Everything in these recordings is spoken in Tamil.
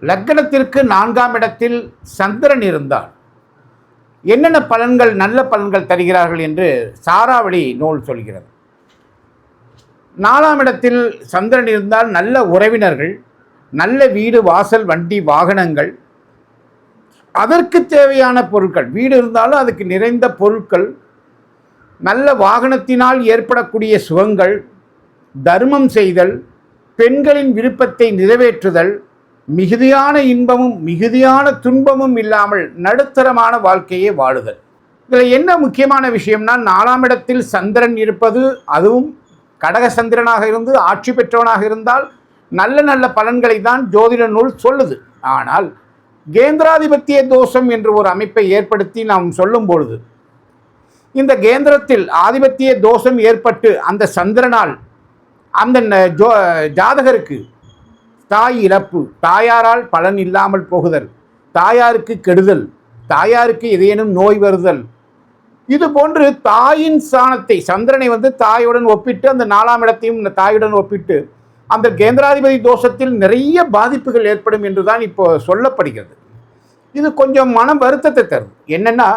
லக்னத்திற்கு 4ஆம் இடத்தில் சந்திரன் இருந்தால் என்னென்ன பலன்கள், நல்ல பலன்கள் தருகிறார்கள் என்று சாராவளி நூல் சொல்கிறது. 4ஆம் இடத்தில் சந்திரன் இருந்தால் நல்ல உறவினர்கள், நல்ல வீடு, வாசல், வண்டி, வாகனங்கள், அதற்கு தேவையான பொருட்கள், வீடு இருந்தாலும் அதுக்கு நிறைந்த பொருட்கள், நல்ல வாகனத்தினால் ஏற்படக்கூடிய சுகங்கள், தர்மம் செய்தல், பெண்களின் விருப்பத்தை நிறைவேற்றுதல், மிகுதியான இன்பமும் மிகுதியான துன்பமும் இல்லாமல் நடுத்தரமான வாழ்க்கையை வாழுதல். இதில் என்ன முக்கியமான விஷயம்னா, 4ஆம் இடத்தில் சந்திரன் இருப்பது, அதுவும் கடக சந்திரனாக இருந்து ஆட்சி பெற்றவனாக இருந்தால் நல்ல நல்ல பலன்களை தான் ஜோதிட நூல் சொல்லுது. ஆனால் கேந்திராதிபத்திய தோஷம் என்று ஒரு அமைப்பை ஏற்படுத்தி நாம் சொல்லும் பொழுது, இந்த கேந்திரத்தில் ஆதிபத்திய தோஷம் ஏற்பட்டு அந்த சந்திரனால் அந்த ஜாதகருக்கு தாய் இழப்பு, தாயாரால் பலன் இல்லாமல் போகுதல், தாயாருக்கு கெடுதல், தாயாருக்கு ஏதேனும் நோய் வருதல், இது போன்று தாயின் ஸ்தானத்தை சந்திரனை தாயுடன் ஒப்பிட்டு அந்த 4ஆம் இடத்தையும் தாயுடன் ஒப்பிட்டு அந்த கேந்திராதிபதி தோஷத்தில் நிறைய பாதிப்புகள் ஏற்படும் என்றுதான் இப்போ சொல்லப்படுகிறது. இது கொஞ்சம் மன வருத்தத்தை தரும். என்னன்னா,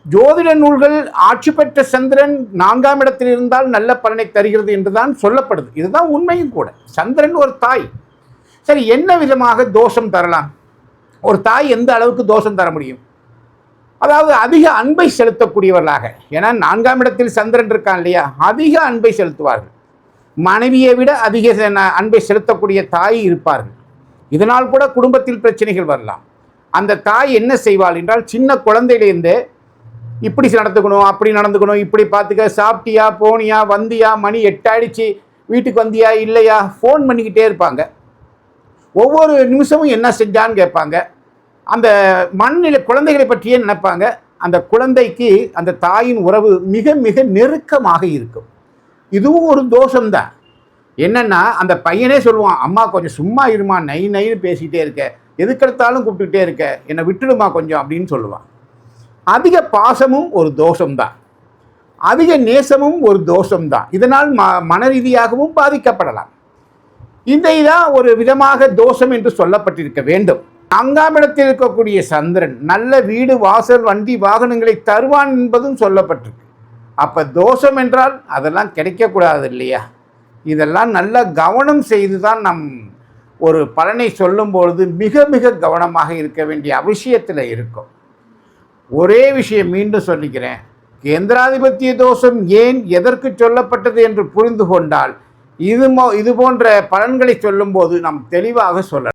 ஜோதிட நூல்கள் ஆட்சி பெற்ற சந்திரன் 4ஆம் இடத்தில் இருந்தால் நல்ல பலனை தருகிறது என்றுதான் சொல்லப்படுது. இதுதான் உண்மையும் கூட. சந்திரன் ஒரு தாய். சரி, என்ன விதமாக தோஷம் தரலாம்? ஒரு தாய் எந்த அளவுக்கு தோஷம் தர முடியும்? அதாவது அதிக அன்பை செலுத்தக்கூடியவர்களாக. ஏன்னா 4ஆம் இடத்தில் சந்திரன் இருக்கான் இல்லையா, அதிக அன்பை செலுத்துவார்கள். மனைவியை விட அதிக அன்பை செலுத்தக்கூடிய தாய் இருப்பார்கள். இதனால் கூட குடும்பத்தில் பிரச்சனைகள் வரலாம். அந்த தாய் என்ன செய்வாள் என்றால், சின்ன குழந்தையிலேருந்தே இப்படி நடந்துக்கணும், அப்படி நடந்துக்கணும், இப்படி பார்த்துக்க, சாப்பிட்டியா, போனியா, வந்தியா, மணி 8 ஆயிடுச்சு, வீட்டுக்கு வந்தியா இல்லையா, ஃபோன் பண்ணிக்கிட்டே இருப்பாங்க. ஒவ்வொரு நிமிஷமும் என்ன செஞ்சான்னு கேட்பாங்க. அந்த மண்ணில குழந்தைகளை பற்றியே நினைப்பாங்க. அந்த குழந்தைக்கு அந்த தாயின் உறவு மிக மிக நெருக்கமாக இருக்கும். இதுவும் ஒரு தோஷம்தான். என்னன்னா, அந்த பையனே சொல்லுவான், அம்மா கொஞ்சம் சும்மா இருமா, நை நைன்னு பேசிக்கிட்டே இருக்க, எதுக்கெடுத்தாலும் கூப்பிட்டுக்கிட்டே இருக்க, என்னை விட்டுடுமா கொஞ்சம் அப்படின்னு சொல்லுவான். அதிக பாசமும் ஒரு தோஷம்தான், அதிக நேசமும் ஒரு தோஷம்தான். இதனால் மன ரீதியாகவும் பாதிக்கப்படலாம். இதான் ஒரு விதமாக தோஷம் என்று சொல்லப்பட்டிருக்க வேண்டும். 4ஆம் இடத்தில் இருக்கக்கூடிய சந்திரன் நல்ல வீடு, வாசல், வண்டி, வாகனங்களை தருவான் என்பதும் சொல்லப்பட்டிருக்கு. அப்போ தோஷம் என்றால் அதெல்லாம் கிடைக்கக்கூடாது இல்லையா? இதெல்லாம் நல்ல கவனம் செய்து தான் நம் ஒரு பலனை சொல்லும்பொழுது மிக மிக கவனமாக இருக்க வேண்டிய அவசியத்தில் இருக்கும். ஒரே விஷயம் மீண்டும் சொல்லிக்கிறேன், கேந்திராதிபத்திய தோஷம் ஏன் எதற்கு சொல்லப்பட்டது என்று புரிந்து கொண்டால் இது போன்ற பலன்களை சொல்லும்போது நாம் தெளிவாக சொல்லலாம்.